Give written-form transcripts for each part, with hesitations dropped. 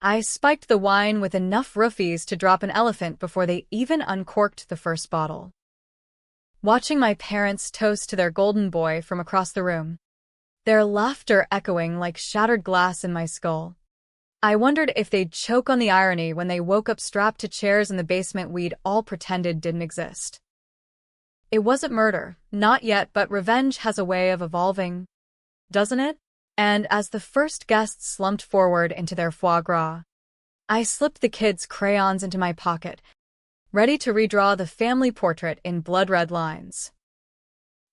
I spiked the wine with enough roofies to drop an elephant before they even uncorked the first bottle. Watching my parents toast to their golden boy from across the room, their laughter echoing like shattered glass in my skull, I wondered if they'd choke on the irony when they woke up strapped to chairs in the basement we'd all pretended didn't exist. It wasn't murder, not yet, but revenge has a way of evolving, doesn't it? And as the first guests slumped forward into their foie gras, I slipped the kids' crayons into my pocket, ready to redraw the family portrait in blood-red lines.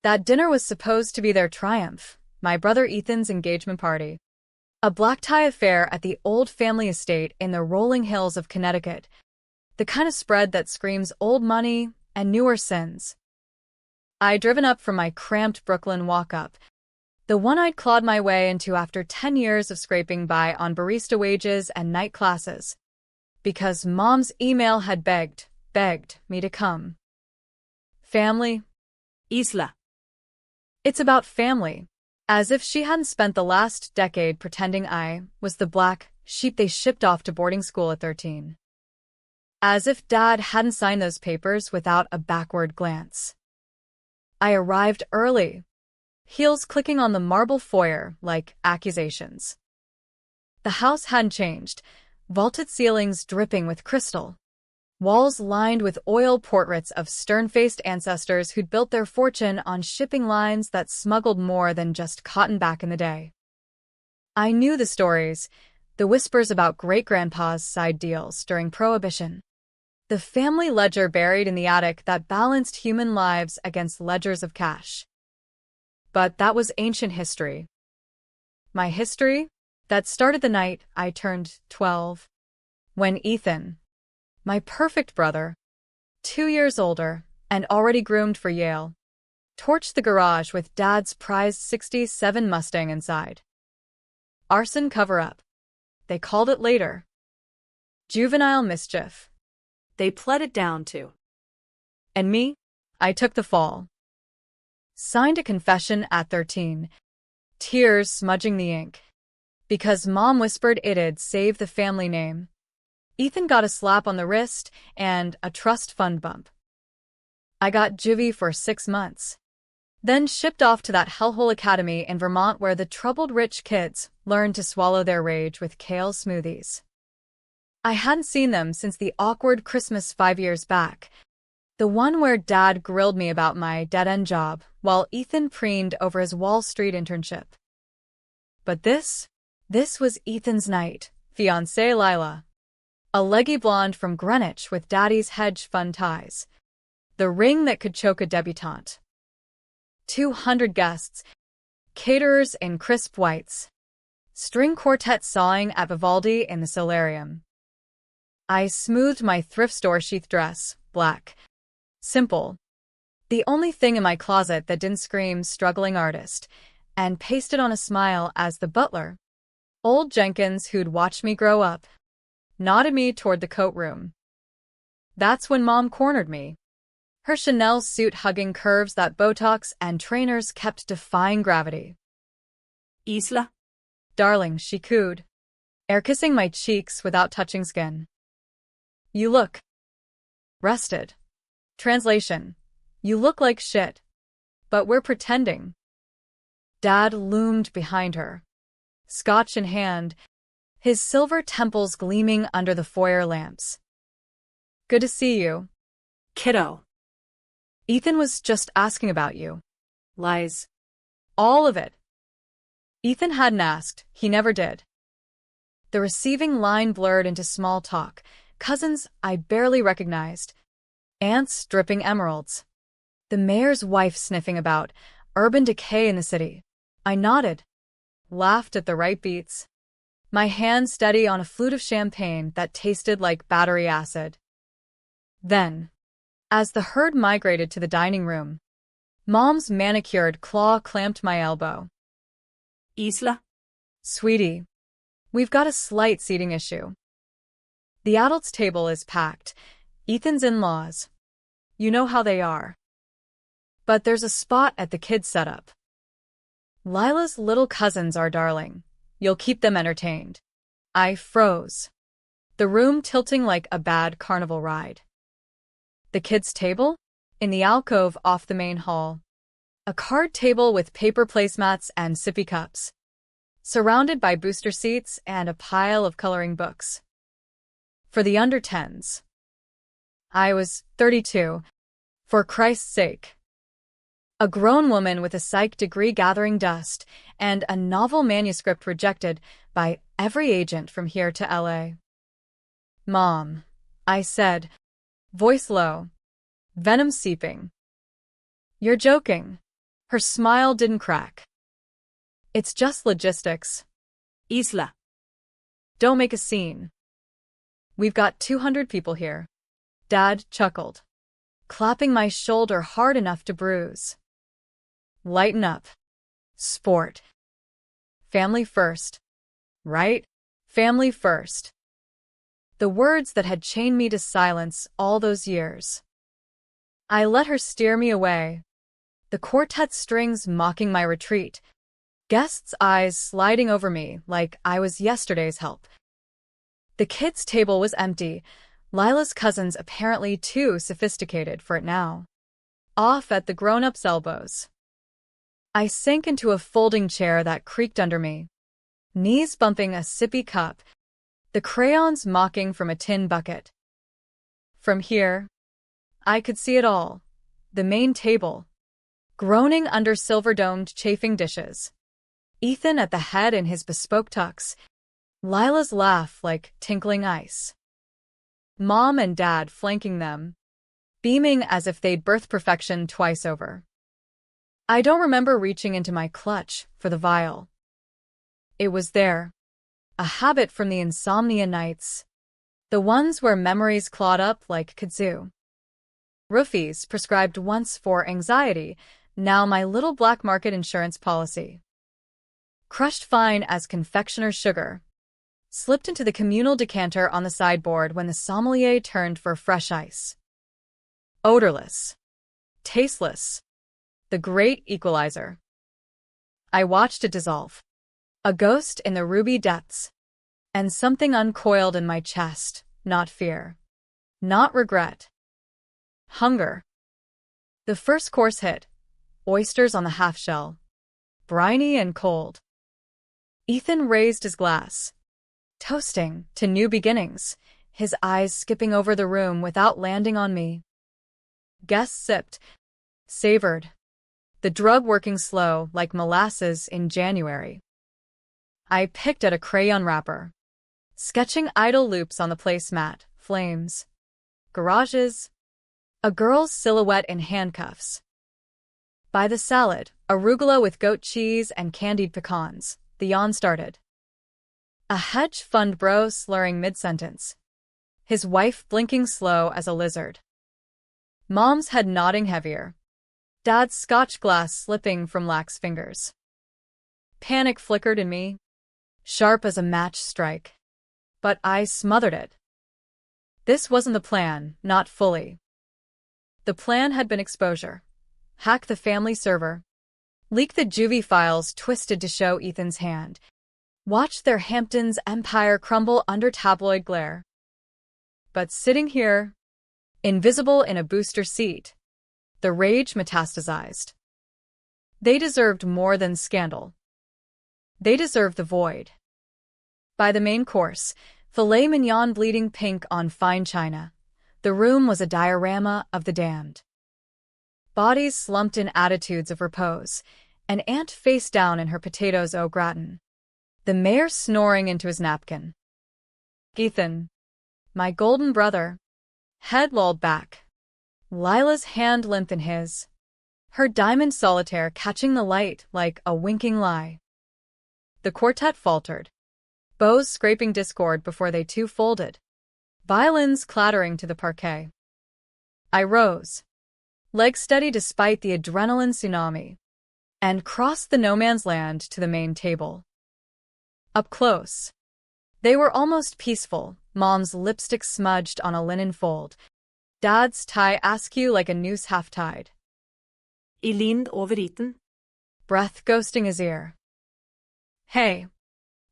That dinner was supposed to be their triumph, my brother Ethan's engagement party. A black-tie affair at the old family estate in the rolling hills of Connecticut, the kind of spread that screams old money and newer sins. I'd driven up from my cramped Brooklyn walk-up, the one I'd clawed my way into after 10 years of scraping by on barista wages and night classes, because Mom's email had begged me to come. Family? Isla. It's about family. As if she hadn't spent the last decade pretending I was the black sheep they shipped off to boarding school at 13. As if Dad hadn't signed those papers without a backward glance. I arrived early, heels clicking on the marble foyer like accusations. The house hadn't changed, vaulted ceilings dripping with crystal, walls lined with oil portraits of stern-faced ancestors who'd built their fortune on shipping lines that smuggled more than just cotton back in the day. I knew the stories, the whispers about great-grandpa's side deals during Prohibition, the family ledger buried in the attic that balanced human lives against ledgers of cash. But that was ancient history. My history? That started the night I turned 12, when Ethan, my perfect brother, 2 years older and already groomed for Yale, torched the garage with Dad's prized '67 Mustang inside. Arson cover-up, they called it later. Juvenile mischief, They pled it down to. and me, I took the fall. Signed a confession at 13, tears smudging the ink. Because Mom whispered it'd save the family name. Ethan got a slap on the wrist and a trust fund bump. I got juvie for 6 months. Then shipped off to that hellhole academy in Vermont where the troubled rich kids learned to swallow their rage with kale smoothies. I hadn't seen them since the awkward Christmas 5 years back, the one where Dad grilled me about my dead-end job while Ethan preened over his Wall Street internship. But this was Ethan's night, fiancée Lila. A leggy blonde from Greenwich with Daddy's hedge fund ties. The ring that could choke a debutante. 200 guests, caterers in crisp whites. String quartet sawing at Vivaldi in the solarium. I smoothed my thrift store sheath dress, black. Simple. The only thing in my closet that didn't scream struggling artist, and pasted on a smile as the butler, old Jenkins who'd watched me grow up, nodded me toward the coat room. That's when Mom cornered me. Her Chanel suit hugging curves that Botox and trainers kept defying gravity. Isla. Darling, she cooed, air-kissing my cheeks without touching skin. You look rested. Translation: you look like shit. But we're pretending. Dad loomed behind her, scotch in hand, his silver temples gleaming under the foyer lamps. Good to see you, Kiddo. Ethan was just asking about you. Lies. All of it. Ethan hadn't asked, he never did. The receiving line blurred into small talk, cousins I barely recognized, aunts dripping emeralds, the mayor's wife sniffing about, urban decay in the city. I nodded, laughed at the right beats, my hand steady on a flute of champagne that tasted like battery acid. Then, as the herd migrated to the dining room, Mom's manicured claw clamped my elbow. Isla. Sweetie, we've got a slight seating issue. The adults' table is packed, Ethan's in-laws. You know how they are. But there's a spot at the kids' setup. Lila's little cousins are darling. You'll keep them entertained. I froze. the room tilting like a bad carnival ride. The kids' table? In the alcove off the main hall. A card table with paper placemats and sippy cups. Surrounded by booster seats and a pile of coloring books. For the under-10s. I was 32. For Christ's sake. A grown woman with a psych degree gathering dust and a novel manuscript rejected by every agent from here to LA. Mom, I said, voice low, venom seeping. You're joking. Her smile didn't crack. It's just logistics. Isla. Don't make a scene. We've got 200 people here. Dad chuckled, clapping my shoulder hard enough to bruise. Lighten up. Sport. Family first. Right? Family first. The words that had chained me to silence all those years. I let her steer me away, the quartet strings mocking my retreat, guests' eyes sliding over me like I was yesterday's help. The kids' table was empty, Lila's cousins apparently too sophisticated for it now. Off at the grown-ups' elbows. I sank into a folding chair that creaked under me, knees bumping a sippy cup, the crayons mocking from a tin bucket. From here, I could see it all. The main table, groaning under silver-domed chafing dishes. Ethan at the head in his bespoke tux. Lila's laugh like tinkling ice. Mom and Dad flanking them, beaming as if they'd birthed perfection twice over. I don't remember reaching into my clutch for the vial. It was there, a habit from the insomnia nights, the ones where memories clawed up like kudzu. Roofies prescribed once for anxiety, now my little black market insurance policy. Crushed fine as confectioner's sugar. Slipped into the communal decanter on the sideboard when the sommelier turned for fresh ice. Odorless. Tasteless. The great equalizer. I watched it dissolve. A ghost in the ruby depths. And something uncoiled in my chest, not fear. Not regret. Hunger. The first course hit. Oysters on the half-shell. Briny and cold. Ethan raised his glass. Toasting to new beginnings, his eyes skipping over the room without landing on me. Guests sipped. Savored. The drug working slow like molasses in January. I picked at a crayon wrapper. Sketching idle loops on the placemat, flames. Garages. A girl's silhouette in handcuffs. By the salad, arugula with goat cheese and candied pecans, the yawn started. A hedge fund bro slurring mid-sentence. His wife blinking slow as a lizard. Mom's head nodding heavier. Dad's scotch glass slipping from lax fingers. Panic flickered in me, sharp as a match strike. But I smothered it. This wasn't the plan, not fully. The plan had been exposure. Hack the family server. Leak the juvie files twisted to show Ethan's hand. Watch their Hamptons empire crumble under tabloid glare. But sitting here, invisible in a booster seat, the rage metastasized. They deserved more than scandal. They deserved the void. By the main course, filet mignon bleeding pink on fine china, the room was a diorama of the damned. Bodies slumped in attitudes of repose, an aunt face down in her potatoes au gratin. The mayor snoring into his napkin. Ethan, my golden brother, head lolled back. Lila's hand limp in his, her diamond solitaire catching the light like a winking lie. The quartet faltered, bows scraping discord before they too folded, violins clattering to the parquet. I rose, legs steady despite the adrenaline tsunami, and crossed the no-man's land to the main table. Up close, they were almost peaceful, Mom's lipstick smudged on a linen fold, Dad's tie askew like a noose half-tied. I lind over Ethan. Breath ghosting his ear. Hey,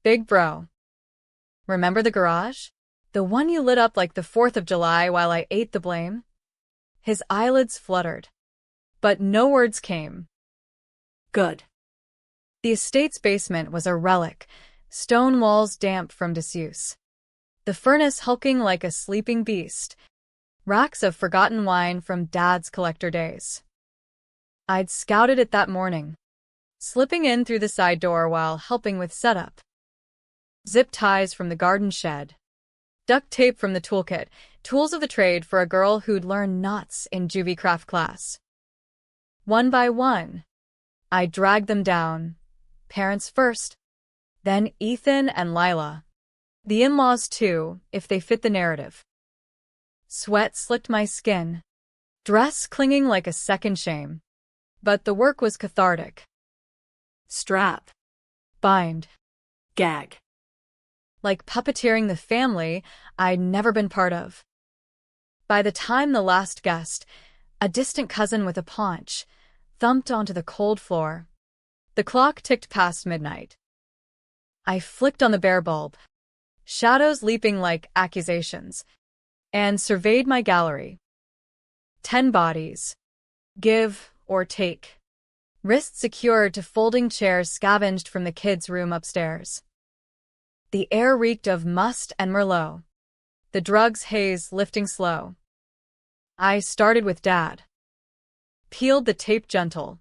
big bro. Remember the garage? The one you lit up like the 4th of July while I ate the blame? His eyelids fluttered, but no words came. Good. The estate's basement was a relic, stone walls damp from disuse. The furnace hulking like a sleeping beast, racks of forgotten wine from Dad's collector days. I'd scouted it that morning, slipping in through the side door while helping with setup. Zip ties from the garden shed, duct tape from the toolkit, tools of the trade for a girl who'd learned knots in juvie craft class. One by one, I dragged them down, parents first, then Ethan and Lila. The in-laws too, if they fit the narrative. Sweat slicked my skin, dress clinging like a second shame. But the work was cathartic. Strap. Bind. Gag. Like puppeteering the family I'd never been part of. By the time the last guest, a distant cousin with a paunch, thumped onto the cold floor, the clock ticked past midnight. I flicked on the bare bulb, shadows leaping like accusations, and surveyed my gallery. 10 bodies. Give or take. Wrists secured to folding chairs scavenged from the kids' room upstairs. The air reeked of must and Merlot, the drug's haze lifting slow. I started with Dad. Peeled the tape gentle,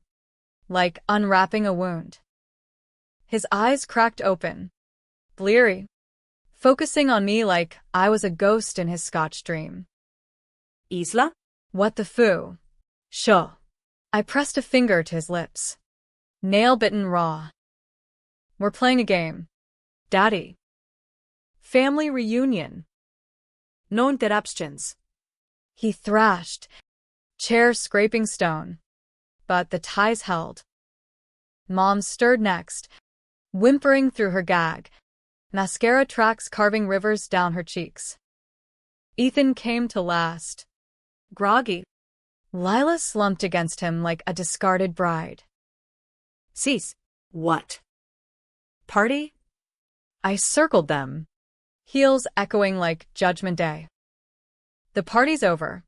like unwrapping a wound. His eyes cracked open, bleary, focusing on me like I was a ghost in his Scotch dream. Isla? What the foo? Sho. I pressed a finger to his lips, nail-bitten raw. We're playing a game, Daddy. Family reunion. No interruptions. He thrashed, chair scraping stone, but the ties held. Mom stirred next, whimpering through her gag, mascara tracks carving rivers down her cheeks. Ethan came to last, groggy. Lila slumped against him like a discarded bride. Cease. What? Party? I circled them, heels echoing like Judgment Day. The party's over.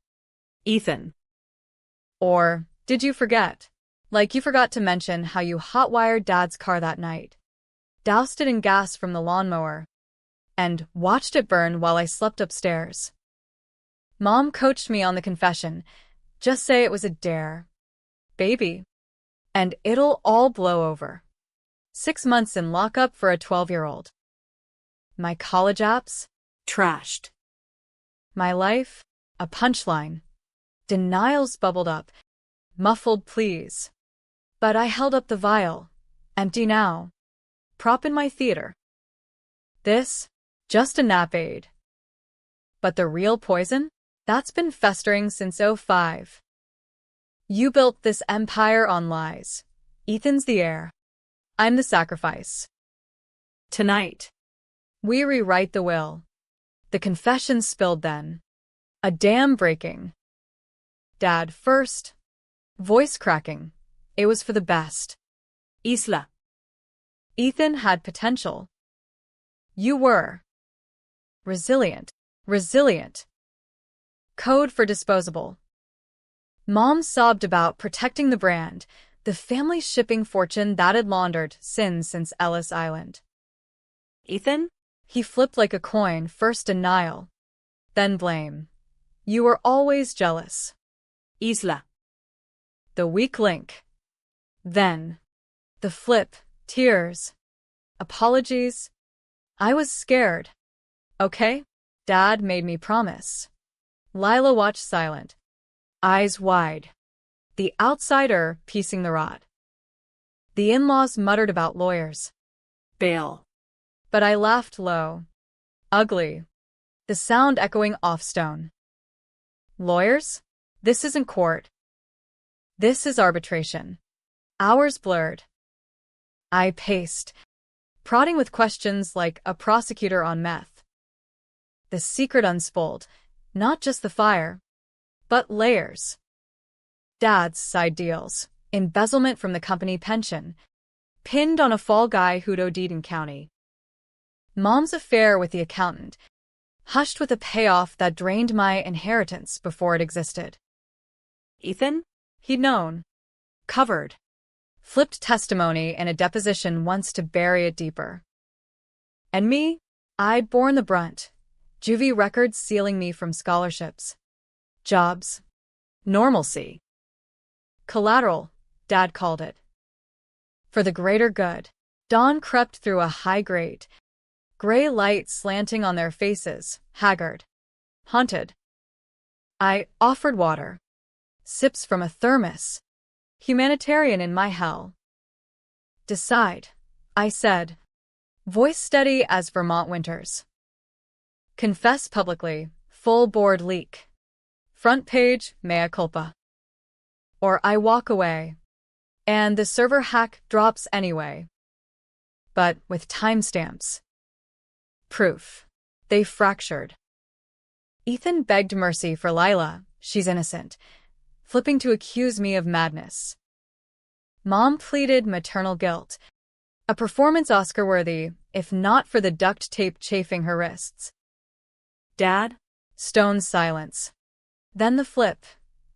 Ethan. Or, did you forget? Like you forgot to mention how you hot-wired Dad's car that night, doused it in gas from the lawnmower, and watched it burn while I slept upstairs. Mom coached me on the confession. Just say it was a dare, baby, and it'll all blow over. 6 months in lockup for a 12-year-old. My college apps? Trashed. My life? A punchline. Denials bubbled up, muffled pleas. But I held up the vial, empty now, prop in my theater. This? Just a nap aid. But the real poison? That's been festering since '05. You built this empire on lies. Ethan's the heir. I'm the sacrifice. Tonight, we rewrite the will. The confession spilled then. A dam breaking. Dad first. Voice cracking. It was for the best. Isla. Ethan had potential. You were. Resilient. Resilient. Code for disposable. Mom sobbed about protecting the brand, the family shipping fortune that had laundered sins since Ellis Island. Ethan? He flipped like a coin, first denial, then blame. You were always jealous. Isla. The weak link. Then, the flip, tears, apologies. I was scared. Okay? Dad made me promise. Lila watched silent, eyes wide. The outsider piecing the rot. The in-laws muttered about lawyers. Bail. But I laughed low. Ugly. The sound echoing off stone. Lawyers? This isn't court. This is arbitration. Hours blurred. I paced, prodding with questions like a prosecutor on meth. The secret unspooled. Not just the fire, but layers. Dad's side deals, embezzlement from the company pension, pinned on a fall guy who'd OD'd in county. Mom's affair with the accountant, hushed with a payoff that drained my inheritance before it existed. Ethan? He'd known. Covered. Flipped testimony in a deposition once to bury it deeper. And me? I'd borne the brunt. Juvie records sealing me from scholarships. Jobs. Normalcy. Collateral, Dad called it. For the greater good. Dawn crept through a high grate. Gray light slanting on their faces, haggard. Haunted. I offered water. Sips from a thermos. Humanitarian in my hell. Decide, I said. Voice steady as Vermont winters. Confess publicly, full board leak. Front page, mea culpa. Or I walk away. And the server hack drops anyway. But with timestamps. Proof. They fractured. Ethan begged mercy for Lila, she's innocent, flipping to accuse me of madness. Mom pleaded maternal guilt, a performance Oscar-worthy, if not for the duct tape chafing her wrists. Dad? Stone silence. Then the flip.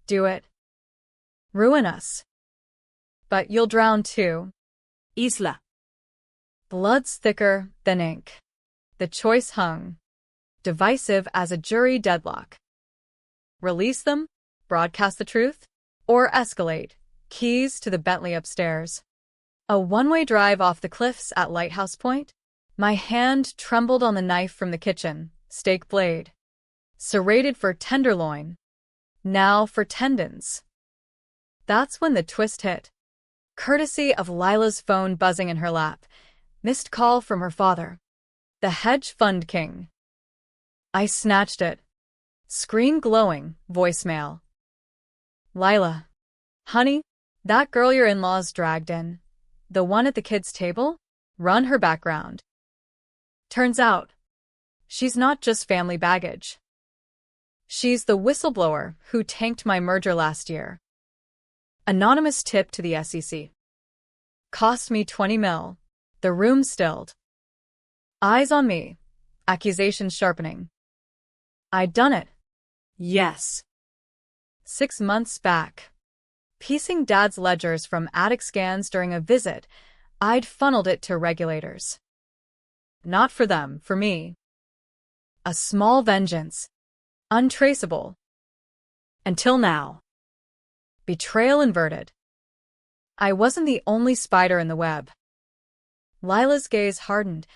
Do it. Ruin us. But you'll drown too. Isla. Blood's thicker than ink. The choice hung. Divisive as a jury deadlock. Release them? Broadcast the truth? Or escalate? Keys to the Bentley upstairs. A one-way drive off the cliffs at Lighthouse Point? My hand trembled on the knife from the kitchen, steak blade. Serrated for tenderloin. Now for tendons. That's when the twist hit. Courtesy of Lila's phone buzzing in her lap. Missed call from her father. The hedge fund king. I snatched it. Screen glowing, voicemail. Lila. Honey, that girl your in-laws dragged in. The one at the kids' table? Run her background. Turns out, she's not just family baggage. She's the whistleblower who tanked my merger last year. Anonymous tip to the SEC. Cost me 20 mil. The room stilled. Eyes on me. Accusations sharpening. I'd done it. Yes. 6 months back. Piecing Dad's ledgers from attic scans during a visit, I'd funneled it to regulators. Not for them, for me. A small vengeance. Untraceable. Until now. Betrayal inverted. I wasn't the only spider in the web. Lila's gaze hardened.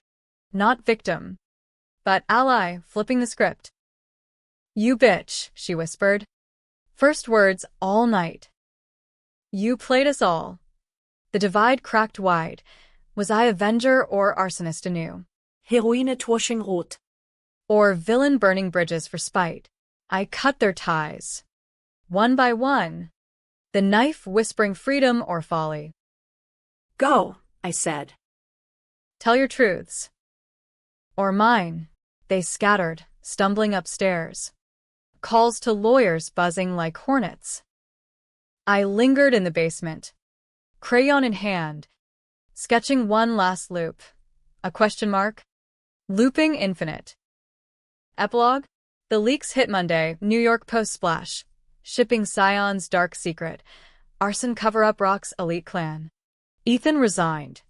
Not victim, but ally, flipping the script. You bitch, she whispered. First words all night. You played us all. The divide cracked wide. Was I avenger or arsonist anew? Heroine torching rot. Or villain burning bridges for spite? I cut their ties. One by one. The knife whispering freedom or folly. Go, I said. Tell your truths. Or mine. They scattered, stumbling upstairs. Calls to lawyers buzzing like hornets. I lingered in the basement, crayon in hand, sketching one last loop. A question mark? Looping infinite. Epilogue? The leaks hit Monday, New York Post splash. Shipping Scion's dark secret. Arson cover-up rocks elite clan. Ethan resigned.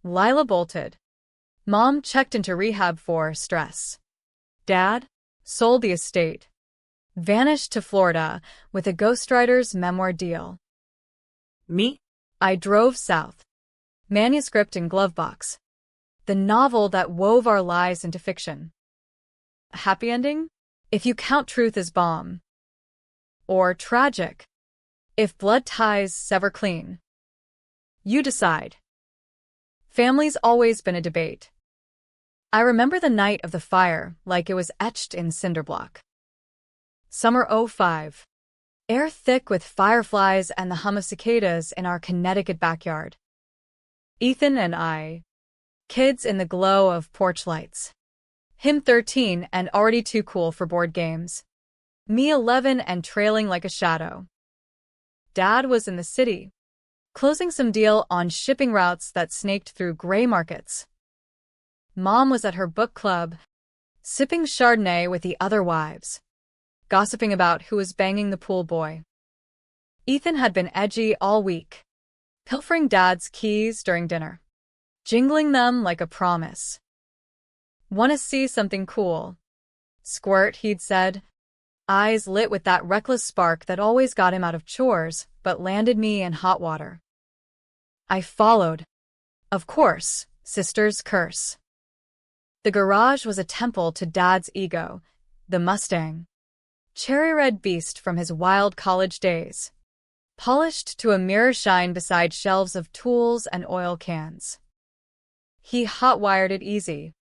Lila bolted. Mom checked into rehab for stress. Dad sold the estate. Vanished to Florida with a ghostwriter's memoir deal. Me? I drove south. Manuscript in glove box. The novel that wove our lives into fiction. A happy ending? If you count truth as bomb. Or tragic. If blood ties sever clean. You decide. Family's always been a debate. I remember the night of the fire like it was etched in cinderblock. Summer '05. Air thick with fireflies and the hum of cicadas in our Connecticut backyard. Ethan and I. Kids in the glow of porch lights. Him 13 and already too cool for board games. Me 11 and trailing like a shadow. Dad was in the city, closing some deal on shipping routes that snaked through gray markets. Mom was at her book club, sipping Chardonnay with the other wives, gossiping about who was banging the pool boy. Ethan had been edgy all week, pilfering Dad's keys during dinner, jingling them like a promise. "Want to see something cool?" "Squirt," he'd said, eyes lit with that reckless spark that always got him out of chores but landed me in hot water. I followed. Of course, sister's curse. The garage was a temple to Dad's ego, the Mustang. Cherry-red beast from his wild college days, polished to a mirror shine beside shelves of tools and oil cans. He hot-wired it easy,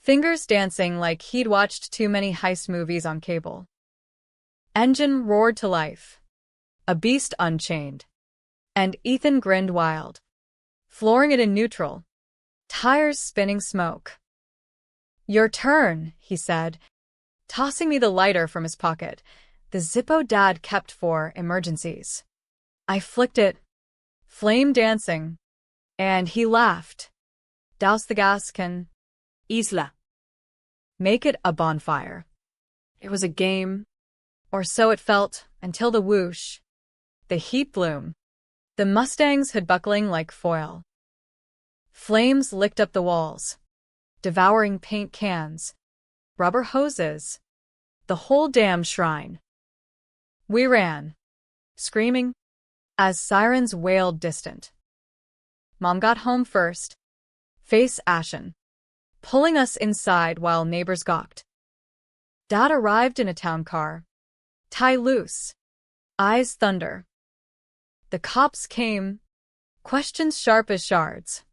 fingers dancing like he'd watched too many heist movies on cable. Engine roared to life, a beast unchained, and Ethan grinned wild, flooring it in neutral, tires spinning smoke. "Your turn," he said, tossing me the lighter from his pocket, the Zippo Dad kept for emergencies. I flicked it, flame dancing, and he laughed. "Douse the gas can Isla." make it a bonfire." It was a game, or so it felt, until the whoosh, the heat bloom, the Mustang's hood buckling like foil. Flames licked up the walls, devouring paint cans, rubber hoses, the whole damn shrine. We ran, screaming, as sirens wailed distant. Mom got home first, face ashen, pulling us inside while neighbors gawked. Dad arrived in a town car, tie loose, eyes thunder. The cops came, questions sharp as shards.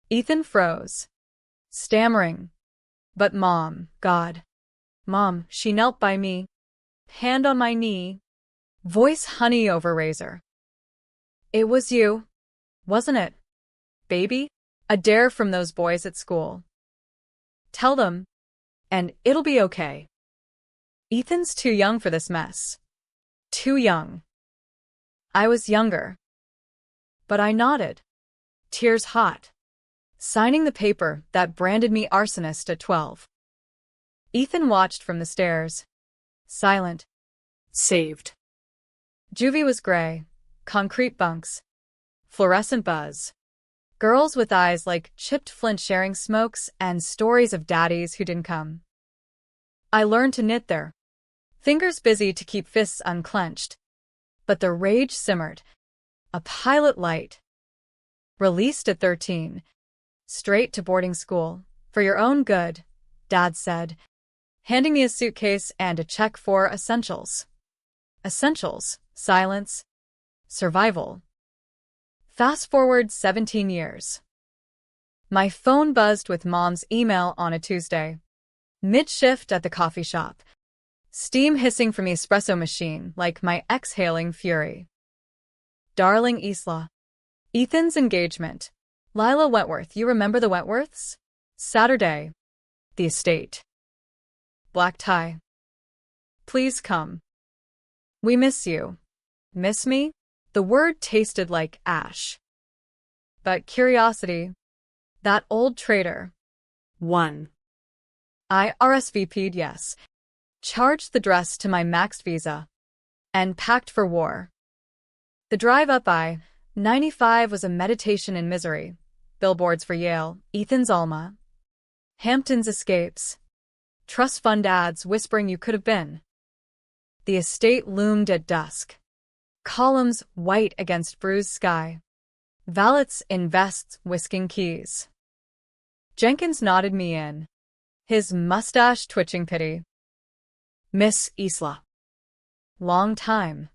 Ethan froze, stammering. But Mom, God. Mom, she knelt by me, hand on my knee, voice honey over razor. "It was you, wasn't it, baby?" A dare from those boys at school. "Tell them, and it'll be okay. Ethan's too young for this mess. Too young." I was younger. But I nodded, tears hot, signing the paper that branded me arsonist at 12. Ethan watched from the stairs, silent. Saved. Juvie was gray, concrete bunks, fluorescent buzz, girls with eyes like chipped flint sharing smokes and stories of daddies who didn't come. I learned to knit there, fingers busy to keep fists unclenched, but the rage simmered, a pilot light. Released at 13, straight to boarding school, for your own good, Dad said, handing me a suitcase and a check for essentials. Essentials, silence, survival. Fast forward 17 years. My phone buzzed with Mom's email on a Tuesday. Mid-shift at the coffee shop. Steam hissing from the espresso machine like my exhaling fury. "Darling Isla. Ethan's engagement. Lila Wentworth, you remember the Wentworths? Saturday. The estate. Black tie. Please come. We miss you." Miss me? The word tasted like ash. But curiosity. That old traitor. 1. I RSVP'd yes, charged the dress to my maxed visa, and packed for war. The drive up I-95 was a meditation in misery. Billboards for Yale, Ethan's Alma, Hampton's Escapes, trust fund ads whispering you could have been. The estate loomed at dusk, columns white against bruised sky, valets in vests whisking keys. Jenkins nodded me in, his mustache twitching pity. "Miss Isla." Long time.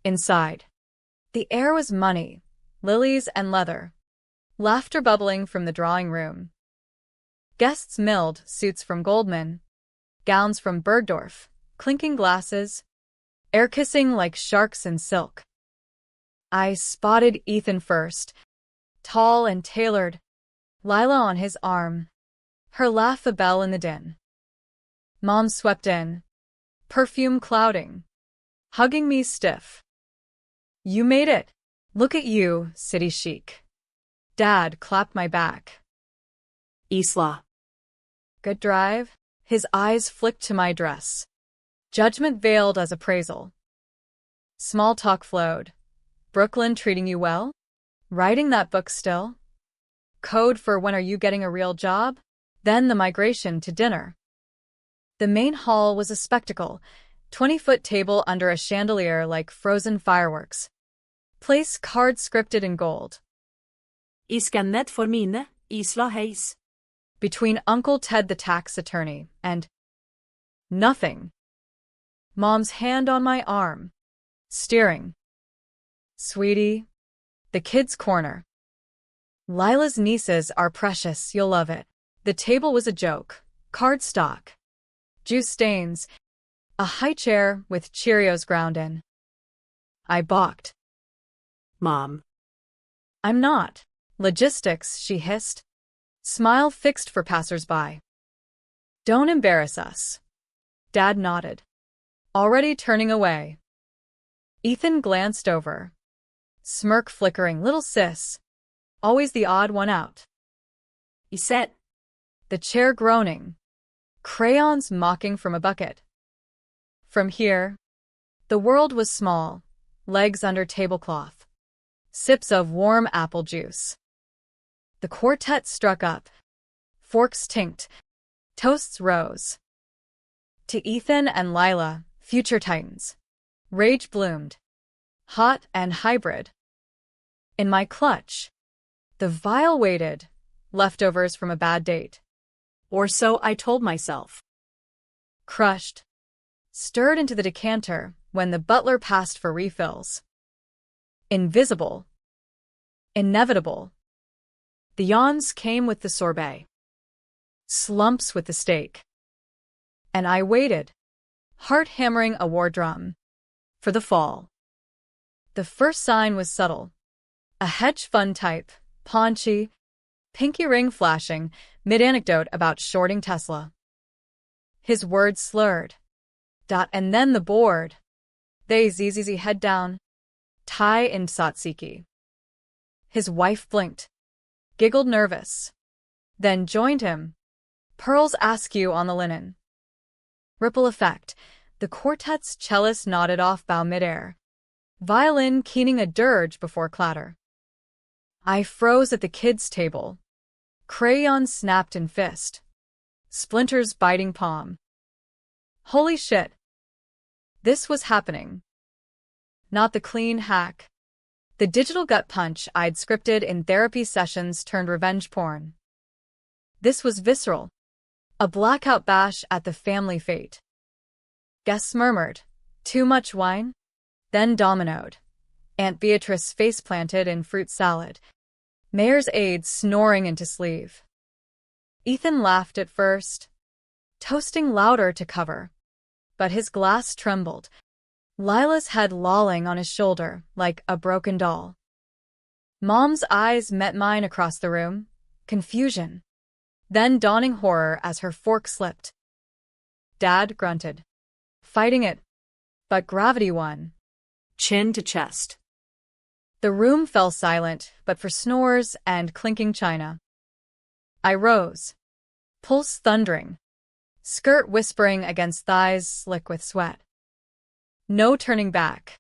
Inside. The air was money, lilies and leather, laughter bubbling from the drawing room. Guests milled, suits from Goldman, gowns from Bergdorf, clinking glasses, air kissing like sharks in silk. I spotted Ethan first, tall and tailored, Lila on his arm, her laugh a bell in the din. Mom swept in, perfume clouding, hugging me stiff. "You made it. Look at you, city chic." Dad clapped my back. Isla. "Good drive?" His eyes flicked to my dress. Judgment veiled as appraisal. Small talk flowed. Brooklyn treating you well? Writing that book still? Code for when are you getting a real job? Then the migration to dinner. The main hall was a spectacle, 20-foot table under a chandelier like frozen fireworks. Place cards scripted in gold. Iskennet for mine, Isla Hayes. Between Uncle Ted the tax attorney and nothing. Mom's hand on my arm. Steering. Sweetie. The kids' corner. Lila's nieces are precious, you'll love it. The table was a joke. Cardstock. Juice stains. A high chair with Cheerios ground in. I balked. Mom. I'm not. Logistics, she hissed. Smile fixed for passers-by. Don't embarrass us. Dad nodded. Already turning away. Ethan glanced over. Smirk flickering, little sis. Always the odd one out. He said. The chair groaning. Crayons mocking from a bucket. From here, the world was small, legs under tablecloth. Sips of warm apple juice. The quartet struck up. Forks tinked. Toasts rose. To Ethan and Lila, future titans. Rage bloomed. Hot and hybrid. In my clutch. The vial waited. Leftovers from a bad date. Or so I told myself. Crushed. Stirred into the decanter when the butler passed for refills. Invisible. Inevitable. The yawns came with the sorbet. Slumps with the steak. And I waited, heart hammering a war drum, for the fall. The first sign was subtle. A hedge fund type, paunchy, pinky ring flashing, mid-anecdote about shorting Tesla. His words slurred. And then the board. They zzz head down. Tie in Satsiki. His wife blinked. Giggled nervous. Then joined him. Pearls askew on the linen. Ripple effect. The quartet's cellist nodded off bow midair. Violin keening a dirge before clatter. I froze at the kids' table. Crayon snapped in fist. Splinters biting palm. Holy shit. This was happening. Not the clean hack. The digital gut punch I'd scripted in therapy sessions turned revenge porn. This was visceral. A blackout bash at the family fete. Guests murmured, too much wine? Then dominoed. Aunt Beatrice face planted in fruit salad. Mayor's aide snoring into sleeve. Ethan laughed at first, toasting louder to cover. But his glass trembled. Lila's head lolling on his shoulder like a broken doll. Mom's eyes met mine across the room. Confusion. Then dawning horror as her fork slipped. Dad grunted. Fighting it. But gravity won. Chin to chest. The room fell silent, but for snores and clinking china. I rose. Pulse thundering. Skirt whispering against thighs slick with sweat. No turning back.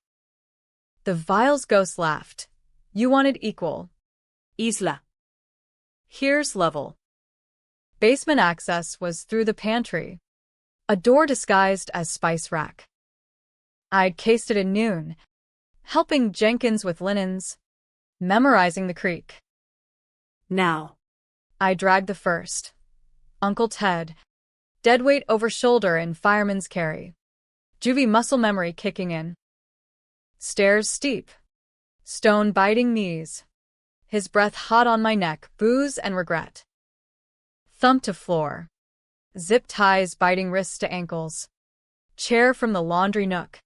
The vial's ghost laughed. You wanted equal. Isla. Here's level. Basement access was through the pantry. A door disguised as spice rack. I'd cased it at noon, helping Jenkins with linens, memorizing the creek. Now. I dragged the first. Uncle Ted. Deadweight over shoulder in fireman's carry. Juvie muscle memory kicking in. Stairs steep. Stone biting knees. His breath hot on my neck, booze and regret. Thump to floor. Zip ties biting wrists to ankles. Chair from the laundry nook.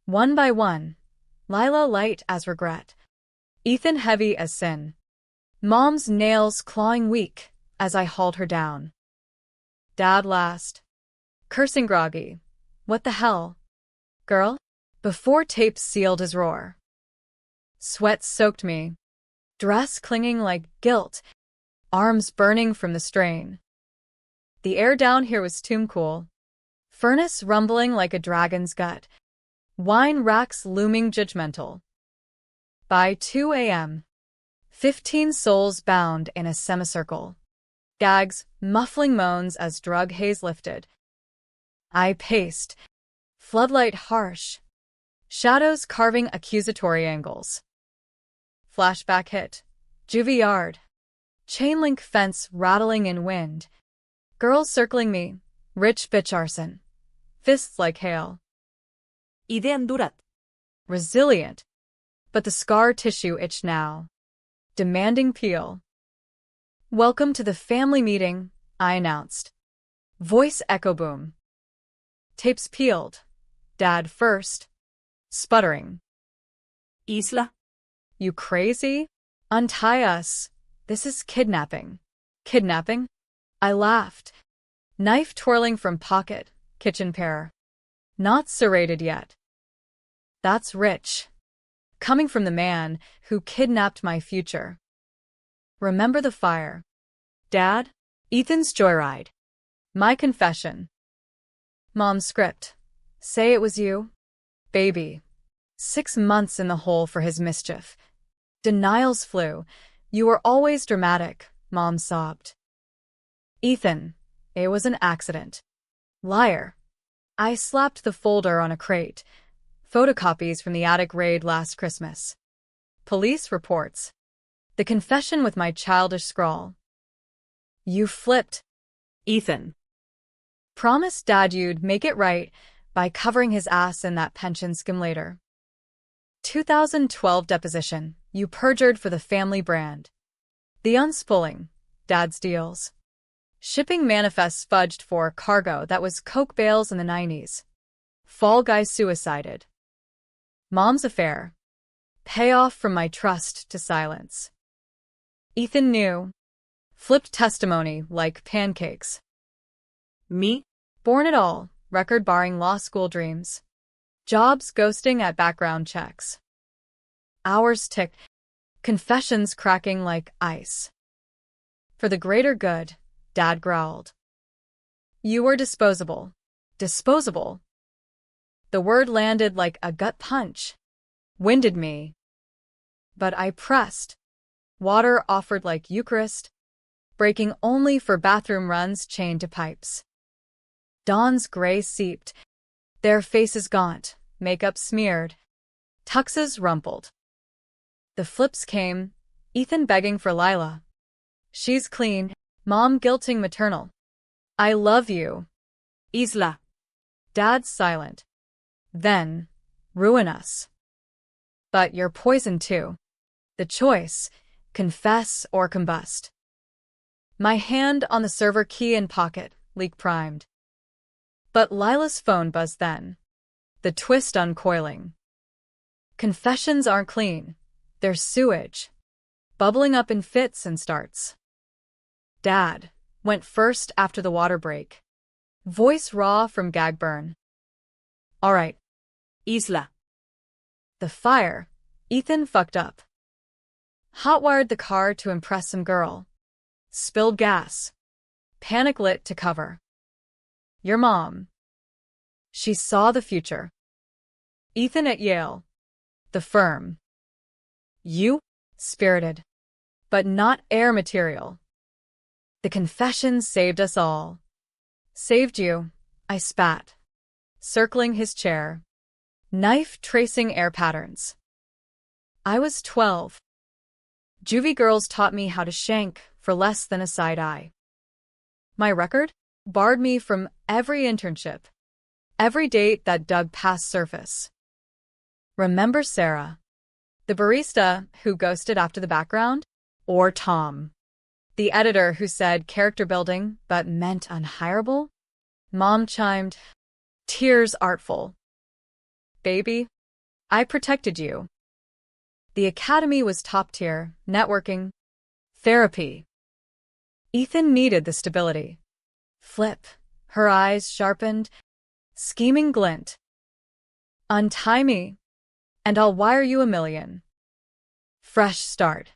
One by one. Lila light as regret. Ethan heavy as sin. Mom's nails clawing weak as I hauled her down. Dad last. Cursing groggy. What the hell? Girl? Before tape sealed his roar. Sweat soaked me. Dress clinging like guilt. Arms burning from the strain. The air down here was tomb cool. Furnace rumbling like a dragon's gut. Wine racks looming judgmental. By 2 a.m., 15 souls bound in a semicircle. Gags, muffling moans as drug haze lifted. I paced. Floodlight harsh. Shadows carving accusatory angles. Flashback hit. Juvie yard. Chain link fence rattling in wind. Girls circling me. Rich bitch arson. Fists like hail. Idean durat. Resilient. But the scar tissue itched now. Demanding peel. Welcome to the family meeting, I announced. Voice echo boom. Tapes peeled. Dad first. Sputtering. Isla. You crazy? Untie us. This is kidnapping. Kidnapping? I laughed. Knife twirling from pocket, kitchen pair. Not serrated yet. That's rich. Coming from the man who kidnapped my future. Remember the fire. Dad? Ethan's joyride. My confession. Mom's script. Say it was you. Baby. 6 months in the hole for his mischief. Denials flew. You were always dramatic, Mom sobbed. Ethan. It was an accident. Liar. I slapped the folder on a crate. Photocopies from the attic raid last Christmas. Police reports. The confession with my childish scrawl. You flipped. Ethan. Promised Dad you'd make it right by covering his ass in that pension skim later. 2012 deposition. You perjured for the family brand. The unspooling. Dad's deals. Shipping manifests fudged for cargo that was Coke bales in the 90s. Fall Guy suicided. Mom's affair. Payoff from my trust to silence. Ethan knew. Flipped testimony like pancakes. Me? Born it all, record barring law school dreams. Jobs ghosting at background checks. Hours ticked, confessions cracking like ice. For the greater good, Dad growled. You were disposable. Disposable. The word landed like a gut punch. Winded me. But I pressed. Water offered like Eucharist, breaking only for bathroom runs chained to pipes. Dawn's gray seeped. Their faces gaunt, makeup smeared. Tuxes rumpled. The flips came, Ethan begging for Lila. She's clean, Mom guilting maternal. I love you. Isla. Dad's silent. Then, ruin us. But you're poison too. The choice, confess or combust. My hand on the server key in pocket, leak primed. But Lila's phone buzzed then. The twist uncoiling. Confessions aren't clean. They're sewage. Bubbling up in fits and starts. Dad went first after the water break. Voice raw from gag burn. All right. Isla. The fire. Ethan fucked up. Hotwired the car to impress some girl. Spilled gas. Panic lit to cover. Your mom. She saw the future. Ethan at Yale. The firm. You? Spirited. But not air material. The confession saved us all. Saved you, I spat. Circling his chair. Knife tracing air patterns. I was 12. Juvie girls taught me how to shank for less than a side eye. My record barred me from every internship, every date that dug past surface. Remember Sarah, the barista who ghosted after the background? Or Tom, the editor who said character building but meant unhireable? Mom chimed, tears artful. Baby, I protected you. The academy was top tier, networking, therapy. Ethan needed the stability. Flip, her eyes sharpened, scheming glint. Untie me, and I'll wire you $1 million. Fresh start.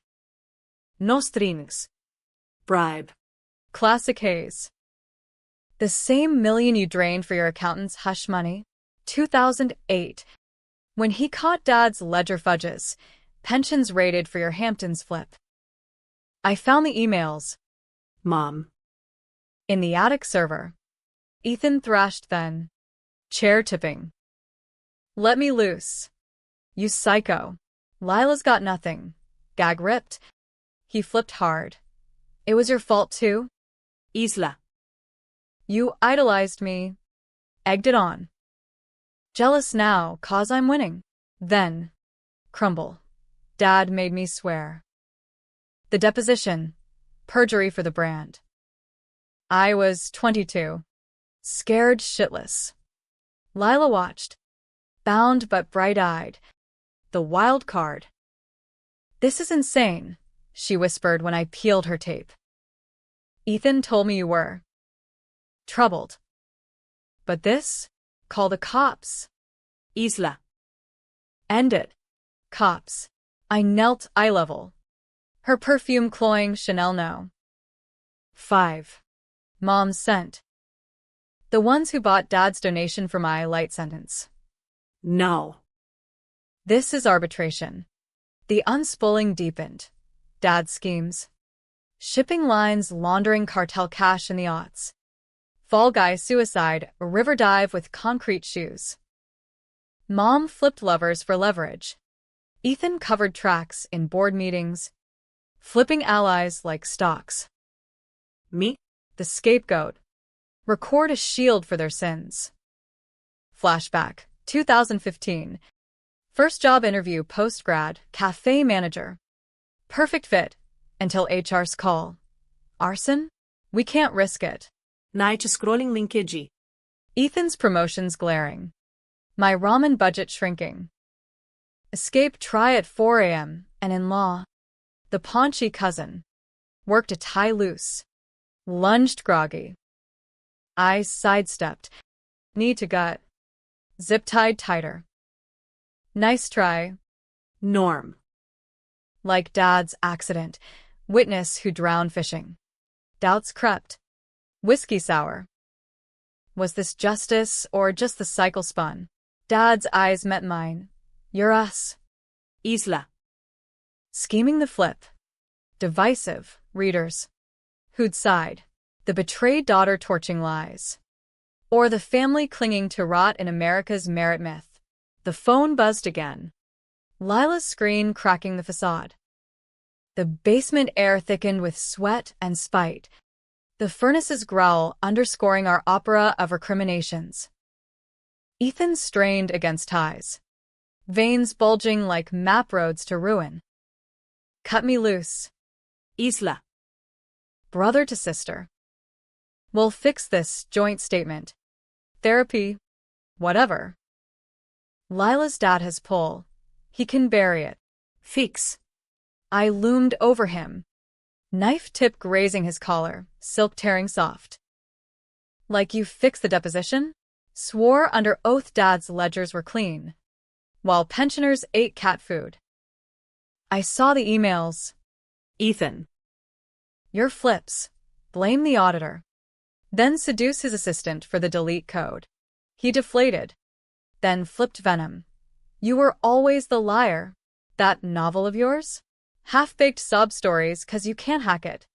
No strings. Bribe. Classic haze. The same million you drained for your accountant's hush money? 2008. When he caught Dad's ledger fudges, pensions rated for your Hamptons flip. I found the emails. Mom. In the attic server. Ethan thrashed then. Chair tipping. Let me loose. You psycho. Lila's got nothing. Gag ripped. He flipped hard. It was your fault too? Isla. You idolized me. Egged it on. Jealous now, 'cause I'm winning. Then. Crumble. Dad made me swear. The deposition. Perjury for the brand. I was 22. Scared shitless. Lila watched. Bound but bright-eyed. The wild card. This is insane, she whispered when I peeled her tape. Ethan told me you were troubled. But this? Call the cops. Isla. End it. Cops. I knelt eye level. Her perfume cloying Chanel no. 5. Mom's scent. The ones who bought Dad's donation for my light sentence. No. This is arbitration. The unspooling deepened. Dad's schemes. Shipping lines laundering cartel cash in the aughts. Fall Guy suicide, a river dive with concrete shoes. Mom flipped lovers for leverage. Ethan covered tracks in board meetings. Flipping allies like stocks. Me? The scapegoat. Record a shield for their sins. Flashback, 2015. First job interview post-grad, cafe manager. Perfect fit, until HR's call. Arson? We can't risk it. Night scrolling linkage. Ethan's promotions glaring. My ramen budget shrinking. Escape try at 4 a.m. and in law. The paunchy cousin. Worked a tie loose. Lunged groggy. I sidestepped. Knee to gut. Zip tied tighter. Nice try. Norm. Like Dad's accident. Witness who drowned fishing. Doubts crept. Whiskey sour. Was this justice or just the cycle spun? Dad's eyes met mine. You're us. Isla. Scheming the flip. Divisive, readers. Who'd side? The betrayed daughter torching lies. Or the family clinging to rot in America's merit myth. The phone buzzed again. Lila's screen cracking the facade. The basement air thickened with sweat and spite. The furnace's growl underscoring our opera of recriminations. Ethan strained against ties. Veins bulging like map roads to ruin. Cut me loose. Isla. Brother to sister. We'll fix this joint statement. Therapy. Whatever. Lila's dad has pull. He can bury it. Fix. I loomed over him. Knife tip grazing his collar, silk tearing soft. Like you fixed the deposition? Swore under oath Dad's ledgers were clean. While pensioners ate cat food. I saw the emails. Ethan. Your flips. Blame the auditor. Then seduce his assistant for the delete code. He deflated. Then flipped venom. You were always the liar. That novel of yours? Half-baked sob stories 'cause you can't hack it.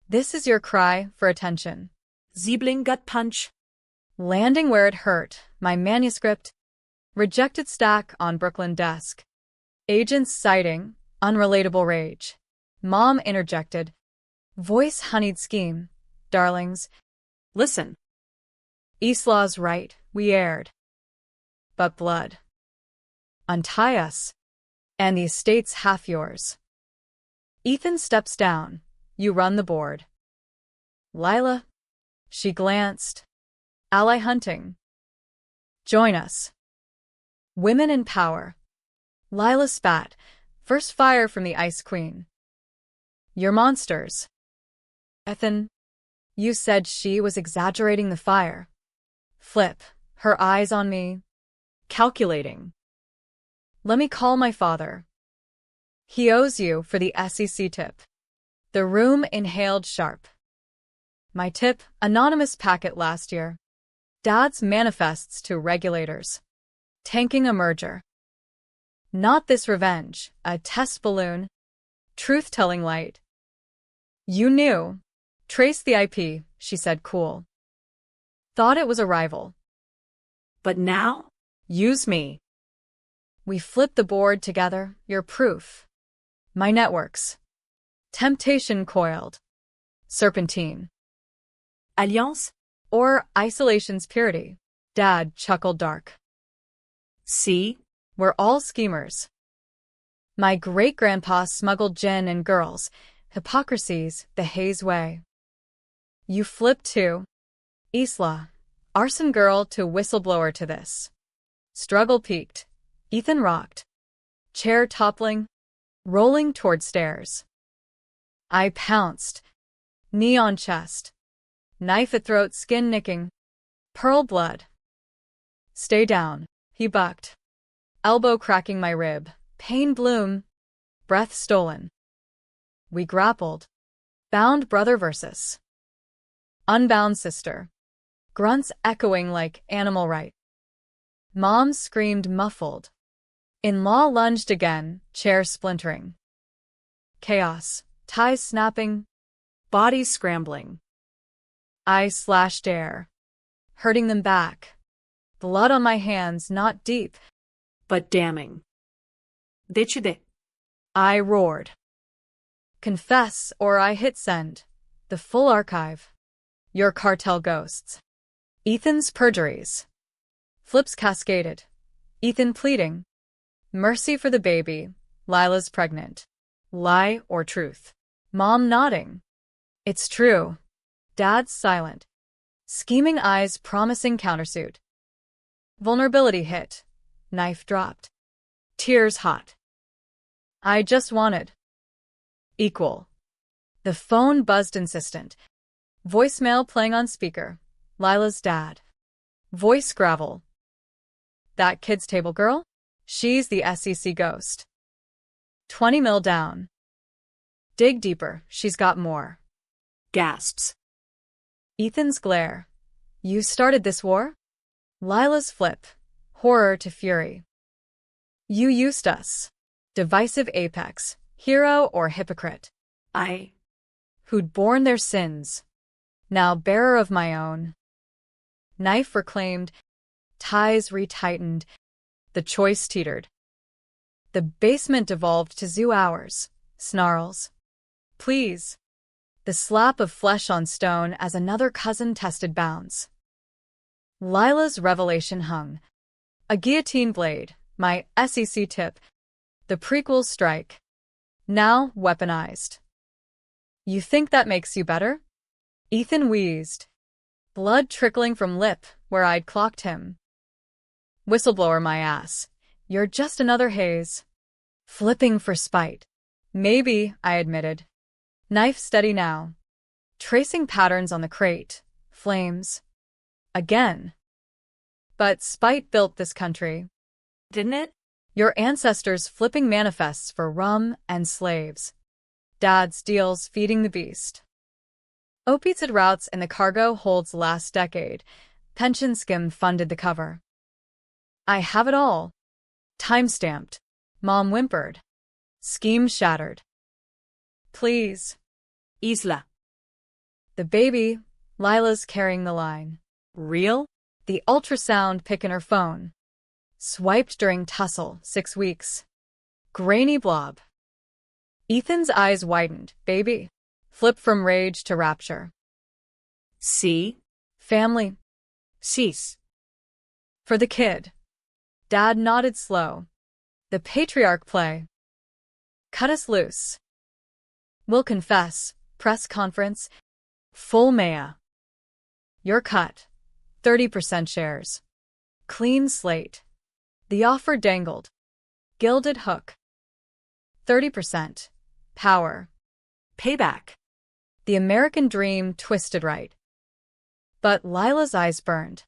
This is your cry for attention. Siebling gut punch. Landing where it hurt, my manuscript. Rejected stack on Brooklyn desk. Agents citing, unrelatable rage. Mom interjected. Voice honeyed scheme. Darlings. Listen. Islaw's right, we erred. But blood. Untie us. And the estate's half yours. Ethan steps down. You run the board. Lila. She glanced. Ally hunting. Join us. Women in power. Lila spat. First fire from the Ice Queen. You're monsters. Ethan. You said she was exaggerating the fire. Flip. Her eyes on me. Calculating. Let me call my father. He owes you for the SEC tip. The room inhaled sharp. My tip, anonymous packet last year. Dad's manifests to regulators. Tanking a merger. Not this revenge, a test balloon. Truth-telling light. You knew. Trace the IP, she said cool. Thought it was a rival. But now? Use me. We flipped the board together, your proof. My networks. Temptation coiled. Serpentine. Alliance? Or isolation's purity. Dad chuckled dark. See? We're all schemers. My great-grandpa smuggled gin and girls. Hypocrisies, the Hayes way. You flipped too. Isla. Arson girl to whistleblower to this. Struggle peaked. Ethan rocked. Chair toppling. Rolling toward stairs. I pounced. Knee on chest. Knife at throat, skin nicking. Pearl blood. Stay down, he bucked. Elbow cracking my rib. Pain bloom. Breath stolen. We grappled. Bound brother versus unbound sister. Grunts echoing like animal right. Mom screamed muffled. In-law lunged again, chair splintering. Chaos. Ties snapping. Bodies scrambling. I slashed air. Hurting them back. Blood on my hands, not deep. But damning. Decide. I roared. Confess or I hit send. The full archive. Your cartel ghosts. Ethan's perjuries. Flips cascaded. Ethan pleading. Mercy for the baby. Lila's pregnant. Lie or truth. Mom nodding. It's true. Dad's silent. Scheming eyes promising countersuit. Vulnerability hit. Knife dropped. Tears hot. I just wanted. Equal. The phone buzzed insistent. Voicemail playing on speaker. Lila's dad. Voice gravel. That kids' table girl? She's the SEC ghost. 20 mil down. Dig deeper, she's got more. Gasps. Ethan's glare. You started this war? Lila's flip. Horror to fury. You used us. Divisive apex. Hero or hypocrite. Who'd borne their sins. Now bearer of my own. Knife reclaimed. Ties retightened. The choice teetered. The basement devolved to zoo hours. Snarls. Please. The slap of flesh on stone as another cousin tested bounds. Lila's revelation hung. A guillotine blade, my SEC tip. The prequel strike. Now weaponized. You think that makes you better? Ethan wheezed. Blood trickling from lip where I'd clocked him. Whistleblower my ass. You're just another Hayes. Flipping for spite. Maybe, I admitted. Knife steady now. Tracing patterns on the crate. Flames. Again. But spite built this country. Didn't it? Your ancestors flipping manifests for rum and slaves. Dad's deals feeding the beast. Opiates routes in the cargo holds last decade. Pension skim funded the cover. I have it all. Time-stamped. Mom whimpered. Scheme shattered. Please. Isla. The baby. Lila's carrying the line. Real? The ultrasound pic in her phone. Swiped during tussle, 6 weeks. Grainy blob. Ethan's eyes widened. Baby. Flip from rage to rapture. See? Family. Cease. For the kid. Dad nodded slow. The patriarch play. Cut us loose. We'll confess. Press conference. Full mea. Your cut. 30% shares. Clean slate. The offer dangled. Gilded hook. 30%. Power. Payback. The American dream twisted right. But Lila's eyes burned.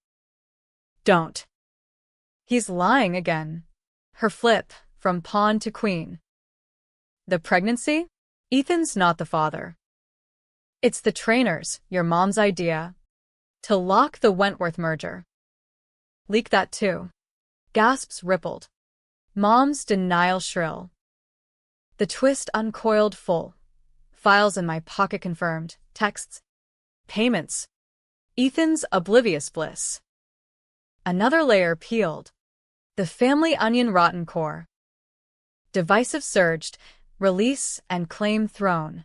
Don't. He's lying again. Her flip, from pawn to queen. The pregnancy? Ethan's not the father. It's the trainers, your mom's idea. To lock the Wentworth merger. Leak that too. Gasps rippled. Mom's denial shrill. The twist uncoiled full. Files in my pocket confirmed. Texts. Payments. Ethan's oblivious bliss. Another layer peeled. The family onion rotten core. Divisive surged. Release and claim thrown.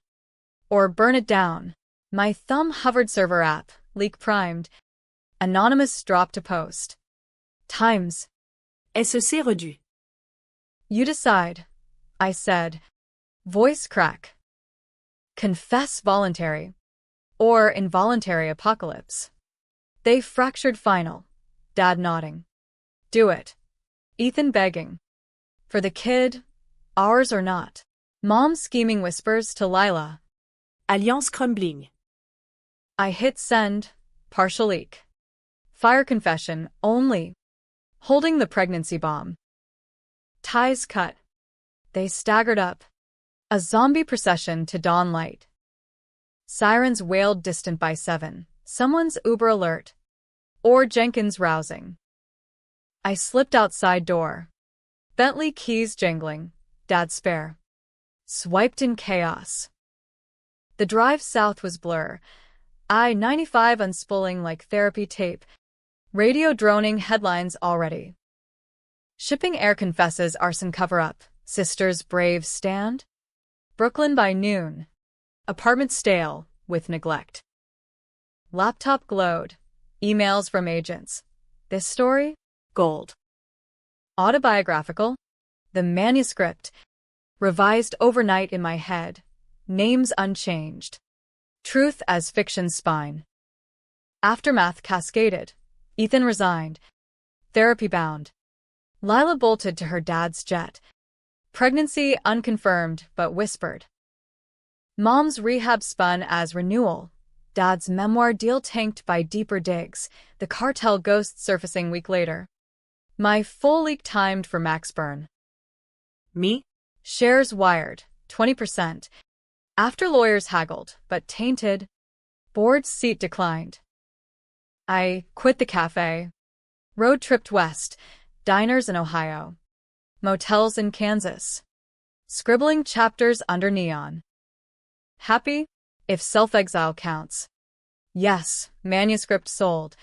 Or burn it down. My thumb hovered server app. Leak primed. Anonymous drop to post. Times. SEC redu. You decide, I said. Voice crack. Confess voluntary. Or involuntary apocalypse. They fractured final. Dad nodding. Do it. Ethan begging. For the kid, ours or not. Mom scheming whispers to Lila. Alliance crumbling. I hit send. Partial leak. Fire confession only. Holding the pregnancy bomb. Ties cut. They staggered up. A zombie procession to dawn light. Sirens wailed distant by 7. Someone's Uber alert. Or Jenkins rousing. I slipped outside door. Bentley keys jingling. Dad's spare. Swiped in chaos. The drive south was blur. I-95 unspooling like therapy tape. Radio droning headlines already. Shipping air confesses arson cover-up. Sisters brave stand. Brooklyn by noon. Apartment stale with neglect. Laptop glowed. Emails from agents. This story? Gold. Autobiographical. The manuscript. Revised overnight in my head. Names unchanged. Truth as fiction's spine. Aftermath cascaded. Ethan resigned. Therapy bound. Lila bolted to her dad's jet. Pregnancy unconfirmed but whispered. Mom's rehab spun as renewal. Dad's memoir deal tanked by deeper digs. The cartel ghost surfacing week later. My full leak timed for max burn. Me? Shares wired. 20%. After lawyers haggled, but tainted. Board's seat declined. I quit the cafe. Road tripped west. Diners in Ohio. Motels in Kansas. Scribbling chapters under neon. Happy? If self-exile counts. Yes, manuscript sold.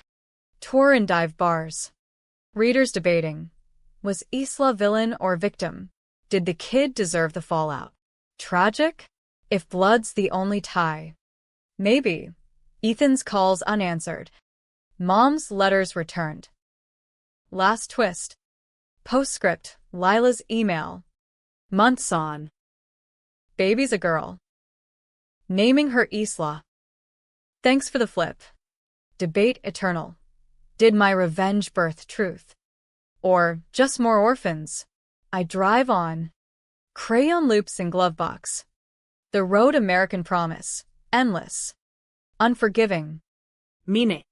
Tour in dive bars. Readers debating. Was Isla villain or victim? Did the kid deserve the fallout? Tragic? If blood's the only tie. Maybe. Ethan's calls unanswered. Mom's letters returned. Last twist. Postscript, Lila's email. Months on. Baby's a girl. Naming her Isla. Thanks for the flip. Debate eternal. Did my revenge birth truth? Or just more orphans? I drive on. Crayon loops in glove box. The road American promise. Endless. Unforgiving. Mine.